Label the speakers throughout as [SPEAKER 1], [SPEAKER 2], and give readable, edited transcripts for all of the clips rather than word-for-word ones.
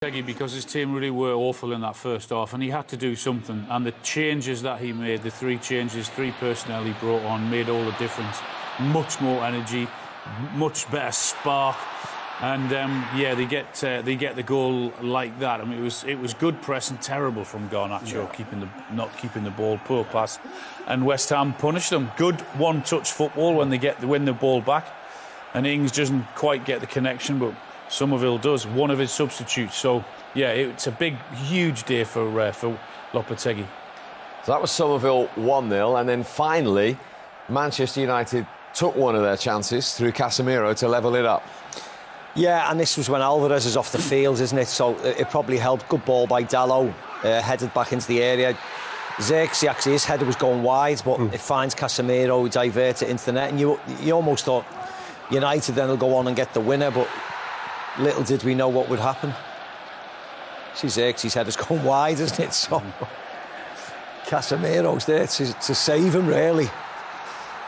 [SPEAKER 1] Because his team really were awful in that first half, and he had to do something. And the changes that he made, the 3 changes, 3 personnel he brought on, made all the difference. Much more energy, much better spark, and yeah, they get the goal like that. I mean, it was good press and terrible from Garnacho, not keeping the ball, poor pass, and West Ham punished them. Good one-touch football when they win the ball back, and Ings doesn't quite get the connection, but Somerville does, one of his substitutes. So, yeah, it's a big, huge day for Lopetegui.
[SPEAKER 2] So that was Somerville 1-0, and then finally, Manchester United took one of their chances through Casemiro to level it up.
[SPEAKER 3] Yeah, and this was when Alvarez is off the field, isn't it? So it probably helped. Good ball by Dalot, headed back into the area. Xerxes, actually, his header was going wide, but it finds Casemiro, divert it into the net, and you almost thought United then will go on and get the winner, but little did we know what would happen. See, Xerxes' header's going wide, isn't it? So Casemiro's there to save him, really.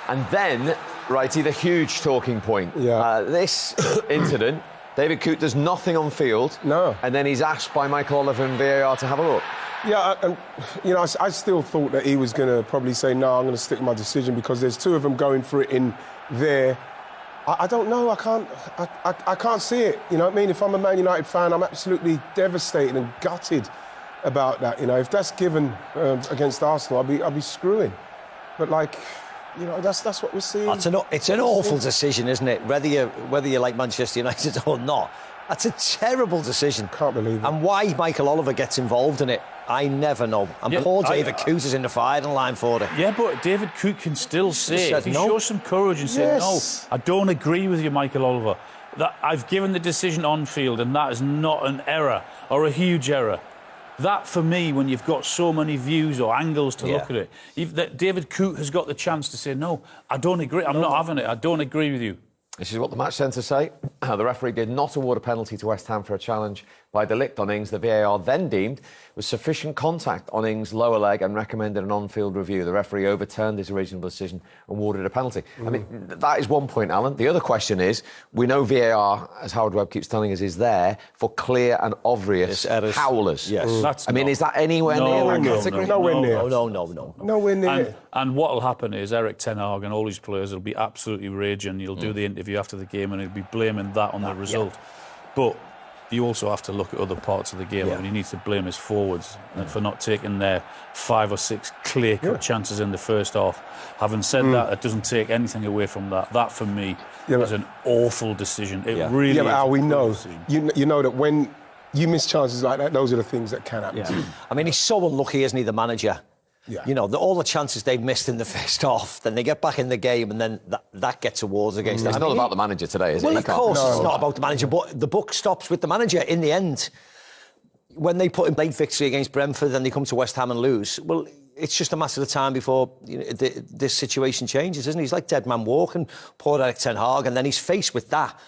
[SPEAKER 2] And then, Wrighty, the huge talking point.
[SPEAKER 4] Yeah.
[SPEAKER 2] This incident, David Coote does nothing on field.
[SPEAKER 4] No.
[SPEAKER 2] And then he's asked by Michael Oliver and VAR to have a look.
[SPEAKER 4] Yeah, and, you know, I still thought that he was going to probably say, no, I'm going to stick with my decision, because there's 2 of them going for it in there. I don't know, I can't see it, you know what I mean? If I'm a Man United fan, I'm absolutely devastated and gutted about that, you know. If that's given against Arsenal, I'll be screwing. But, like, you know, that's what we're seeing.
[SPEAKER 3] It's an awful decision, isn't it? Whether you like Manchester United or not. That's a terrible decision.
[SPEAKER 4] Can't believe it.
[SPEAKER 3] And why Michael Oliver gets involved in it, I never know. And poor David Coote is in the firing line for it.
[SPEAKER 1] Yeah, but David Coote can still say, if he shows some courage and say, no, I don't agree with you, Michael Oliver, that I've given the decision on field and that is not an error or a huge error. That, for me, when you've got so many views or angles to look at it, David Coote has got the chance to say, no, I don't agree, I'm not having it, I don't agree with you.
[SPEAKER 2] This is what the match centre say. The referee did not award a penalty to West Ham for a challenge by de Ligt on Ings. The VAR then deemed was sufficient contact on Ings' lower leg and recommended an on-field review. The referee overturned his original decision and awarded a penalty. I mean, that is one point, Alan. The other question is, we know VAR, as Howard Webb keeps telling us, is there for clear and obvious howlers.
[SPEAKER 3] Yes.
[SPEAKER 2] I mean, is that anywhere near that category?
[SPEAKER 4] Nowhere near.
[SPEAKER 3] No.
[SPEAKER 4] Nowhere near.
[SPEAKER 1] And what will happen is Erik ten Hag and all his players will be absolutely raging. He'll do the interview after the game and he'll be blaming that on the result. But you also have to look at other parts of the game. I mean, he needs to blame his forwards for not taking their 5 or 6 clear-cut chances in the first half. Having said that, it doesn't take anything away from that. That, for me, is an awful decision. It really is.
[SPEAKER 4] But Al, we know. You know that when you miss chances like that, those are the things that can happen to you.
[SPEAKER 3] I mean, he's so unlucky, isn't he, the manager?
[SPEAKER 4] Yeah.
[SPEAKER 3] You know, all the chances they've missed in the first half, then they get back in the game and then that gets awards against them.
[SPEAKER 2] It's not about the manager today, is it?
[SPEAKER 3] Well, of course it's not about the manager, but the buck stops with the manager in the end. When they put in late victory against Brentford and they come to West Ham and lose, well, it's just a matter of time before this situation changes, isn't it? He's like dead man walking, poor Erik ten Hag, and then he's faced with that.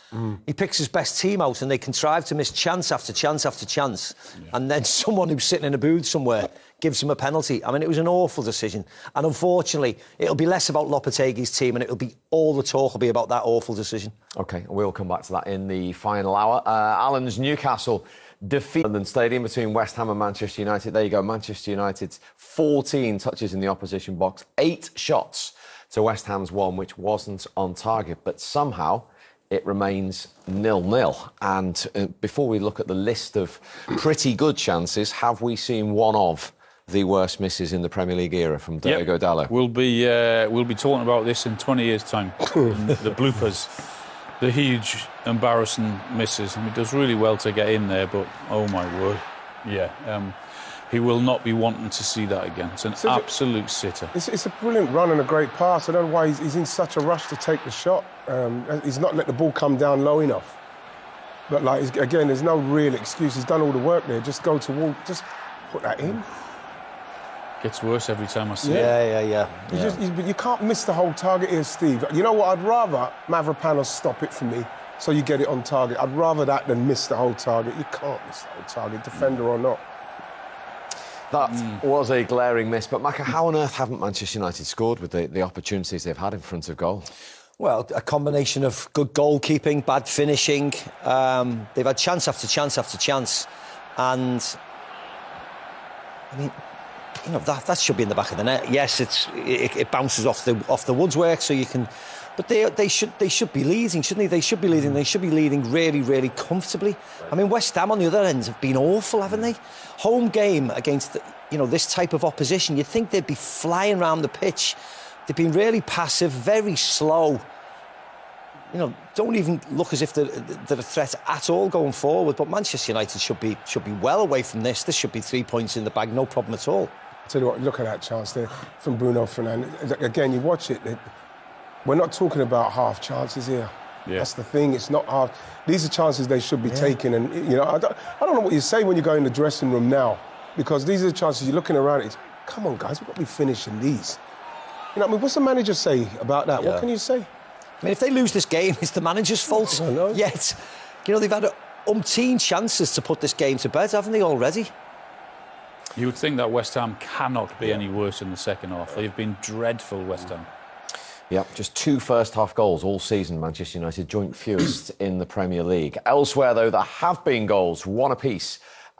[SPEAKER 3] He picks his best team out and they contrive to miss chance after chance after chance. And then someone who's sitting in a booth somewhere gives him a penalty. I mean, it was an awful decision. And unfortunately, it'll be less about Lopetegui's team and it'll be all the talk will be about that awful decision. OK, we'll come back to that in the final hour. Alan's Newcastle defeat London Stadium between West Ham and Manchester United. There you go, Manchester United's 14 touches in the opposition box, 8 shots to West Ham's 1, which wasn't on target. But somehow it remains 0-0. And before we look at the list of pretty good chances, have we seen one of the worst misses in the Premier League era from Diogo Dalot?
[SPEAKER 1] We'll be talking about this in 20 years' time. The bloopers, the huge, embarrassing misses. I mean, he does really well to get in there, but oh my word, he will not be wanting to see that again. It's an absolute sitter.
[SPEAKER 4] It's a brilliant run and a great pass. I don't know why he's in such a rush to take the shot. He's not let the ball come down low enough. But like again, there's no real excuse. He's done all the work there. Just go to wall. Just put that in.
[SPEAKER 1] Gets worse every time I see it.
[SPEAKER 3] Yeah.
[SPEAKER 4] But you can't miss the whole target here, Steve. You know what? I'd rather Mavropanos stop it for me so you get it on target. I'd rather that than miss the whole target. You can't miss the whole target, defender or not.
[SPEAKER 2] That was a glaring miss. But, Macca, how on earth haven't Manchester United scored with the opportunities they've had in front of goal?
[SPEAKER 3] Well, a combination of good goalkeeping, bad finishing. They've had chance after chance after chance. And I mean, you know, that should be in the back of the net. Yes, it bounces off the woodwork, so you can. But they should be leading, shouldn't they? They should be leading. They should be leading really, really comfortably. I mean, West Ham on the other end have been awful, haven't they? Home game against this type of opposition, you'd think they'd be flying around the pitch. They've been really passive, very slow. You know, don't even look as if they're a threat at all going forward. But Manchester United should be well away from this. This should be 3 points in the bag, no problem at all.
[SPEAKER 4] I tell you what, look at that chance there from Bruno Fernandes. Again, you watch it. We're not talking about half chances here. Yeah. That's the thing. It's not half. These are chances they should be taking. And I don't know what you say when you go in the dressing room now, because these are the chances you're looking around. It's come on, guys, we've got to be finishing these. You know, I mean, what's the manager say about that? Yeah. What can you say?
[SPEAKER 3] I mean, if they lose this game, it's the manager's fault.
[SPEAKER 4] I know.
[SPEAKER 3] Yet, they've had umpteen chances to put this game to bed, haven't they, already?
[SPEAKER 1] You would think that West Ham cannot be any worse in the second half. They've been dreadful, West Ham.
[SPEAKER 2] Yeah, just 2 first-half goals all season, Manchester United, joint fewest in the Premier League. Elsewhere, though, there have been goals, one apiece